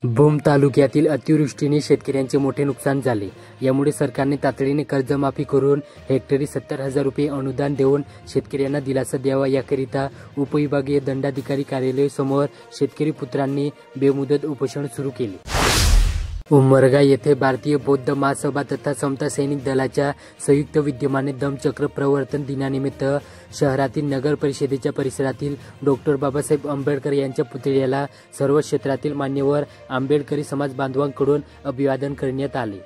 भूम तालुक्यातील अतिवृष्टीने शेतकऱ्यांचे मोठे नुकसान झाले। यामुळे सरकारने तातडीने कर्जमाफी करून हेक्टरी 70,000 रुपये अनुदान देऊन शेतकऱ्यांना दिलासा द्यावा याकरिता उपविभागीय दंडाधिकारी कार्यालय समोर शेतकरी पुत्रांनी बेमुदत उपोषण सुरू केले। उमरगा येथे भारतीय बौद्ध महासभा तथा समता सैनिक दलाच्या संयुक्त विद्यमाने धम्मचक्र प्रवर्तन दिनानिमित्त शहरातील नगर परिषदेच्या परिसरातील डॉक्टर बाबासाहेब आंबेडकर यांच्या पुतळ्याला सर्व क्षेत्रातील मान्यवर आंबेडकरी समाज बांधवांकडून अभिवादन करण्यात आले।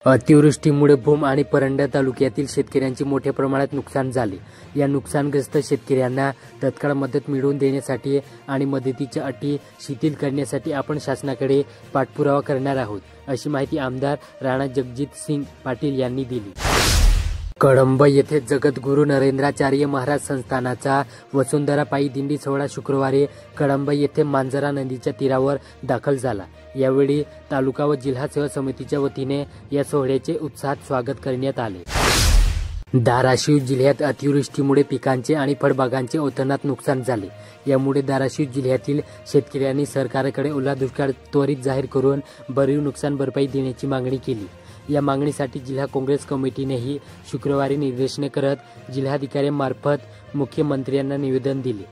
अतिवृष्टीमुळे भूम आणि परंडा तालुक्यातील शेतकऱ्यांचे मोठ्या प्रमाणात नुकसान झाले। या नुकसानग्रस्त शेतकऱ्यांना तत्काळ मदत मिळवून देण्यासाठी आणि मदतीच्या अटी शिथिल करण्यासाठी आपण शासनाकडे पाठपुरावा करणार आहोत, अशी माहिती आमदार राणा जगजितसिंग पाटील यांनी दिली। कळंब येथे जगद्गुरू नरेंद्राचार्य महाराज संस्थानाचा वसुंधरा पायी दिंडी सोहळा शुक्रवारी कळंब येथे मांजरा नदीच्या तीरावर दाखल झाला। यावेळी तालुका व जिल्हा सेवा समितीच्या वतीने या सोहळ्याचे उत्साहात स्वागत करण्यात आले। धाराशिव जिल्ह्यात अतिवृष्टीमुळे पिकांचे आणि फळबागांचे ओथानात नुकसान झाले। यामुळे धाराशिव जिल्ह्यातील शेतकऱ्यांनी सरकारकडे ओला दुष्काळ त्वरित जाहीर करून भरीव नुकसान भरपाई देण्याची मागणी केली। या मागणीसाठी जिल्हा काँग्रेस कमिटीनेही शुक्रवारी निर्देशने करत जिल्हाधिकाऱ्यांमार्फत मुख्यमंत्र्यांना निवेदन दिले।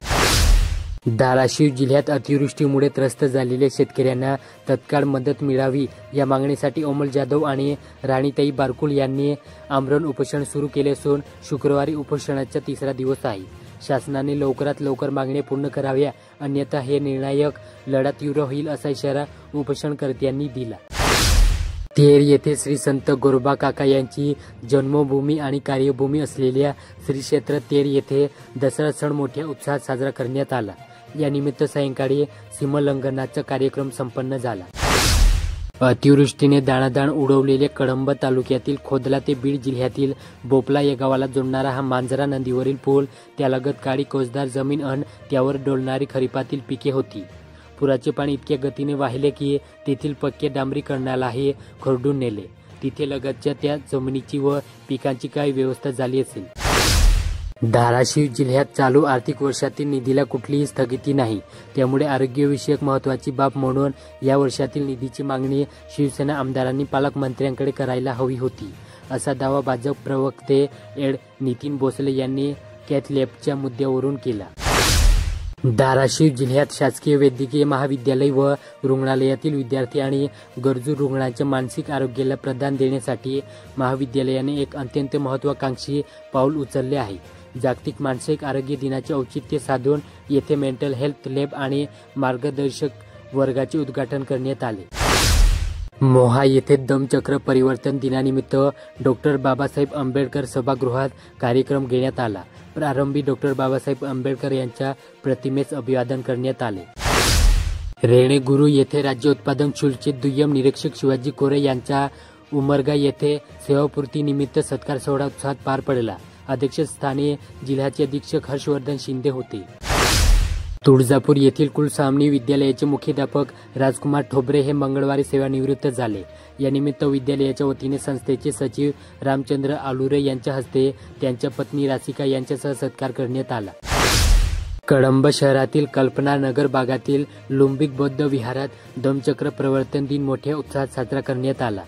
धाराशिव जिल्ह्यात अतिवृष्टीमुळे त्रस्त झालेल्या शेतकऱ्यांना तत्काळ मदत मिळावी या मागणीसाठी अमोल जाधव आणि राणीताई बारकुल यांनी आमरण उपोषण सुरू केले असून शुक्रवारी उपोषणाचा तिसरा दिवस आहे। शासनाने लवकरात लवकर मागण्या पूर्ण कराव्या, अन्यथा हे निर्णायक लढा तीव्र होईल असा इशारा उपोषणकर्त्यांनी दिला। तेर येथे श्री संत गोरोबा काका यांची जन्मभूमी आणि कार्यभूमी असलेल्या श्री क्षेत्र तेर येथे दसरा सण मोठ्या उत्साहात साजरा करण्यात आला। यानिमित्त सायंकाळी सीमोल्लंघनाचा कार्यक्रम संपन्न झाला। अतिवृष्टीने दाणादाण उडवलेल्या कळंब तालुक्यातील खोदला ते बीड जिल्ह्यातील बोपला या गावाला जोडणारा हा मांजरा नदीवरील पूल, त्यालगत काळी कोसदार जमीन अन त्यावर डोलणारी खरीपातील पिके होती। पुराचे पाणी इतक्या गतीने वाहिले की तेथील पक्के डांबरीकरणालाही खरडून नेले। तिथे लगतच्या त्या जमिनीची व पिकांची काय व्यवस्था झाली असेल। धाराशिव जिल्ह्यात चालू आर्थिक वर्षातील निधीला कुठलीही स्थगिती नाही, त्यामुळे आरोग्यविषयक महत्त्वाची बाब म्हणून या वर्षातील निधीची मागणी शिवसेना आमदारांनी पालकमंत्र्यांकडे करायला हवी होती, असा दावा भाजप प्रवक्ते एड नितीन भोसले यांनी कॅथलॅबच्या मुद्द्यावरून केला। धाराशिव जिल्ह्यात शासकीय वैद्यकीय महाविद्यालय व रुग्णालयातील विद्यार्थी आणि गरजू रुग्णांच्या मानसिक आरोग्याला प्राधान्य देण्यासाठी महाविद्यालयाने एक अत्यंत महत्त्वाकांक्षी पाऊल उचलले आहे। जागतिक मानसिक आरोग्य दिनाचे औचित्य साधून येथे मेंटल हेल्थ लॅब आणि मार्गदर्शक वर्गाचे उद्घाटन करण्यात आले। मोहा येथे धम्मचक्र परिवर्तन दिनानिमित्त डॉक्टर बाबासाहेब आंबेडकर सभागृहात कार्यक्रम घेण्यात आला। प्रारंभी डॉक्टर बाबासाहेब आंबेडकर यांच्या प्रतिमेस अभिवादन करण्यात आले। रेणेगुरू येथे राज्य उत्पादन शुल्कचे दुय्यम निरीक्षक शिवाजी कोरे यांचा उमरगा येथे सेवापूर्ती निमित्त सत्कार सोहळा उत्साहात पार पडला। अध्यक्षस्थानी जिल्ह्याचे अधीक्षक हर्षवर्धन शिंदे होते। तुळजापूर येथील कुलस्वामिनी विद्यालयाचे मुख्याध्यापक राजकुमार ठोबरे हे मंगळवारी सेवानिवृत्त झाले। यानिमित्त विद्यालयाच्या वतीने संस्थेचे सचिव रामचंद्र आलुरे यांच्या हस्ते त्यांच्या पत्नी रासिका यांच्यासह सत्कार करण्यात आला। कळंब शहरातील कल्पना नगर भागातील लुंबिक बौद्ध विहारात धम्मचक्र प्रवर्तन दिन मोठ्या उत्साहात साजरा करण्यात आला।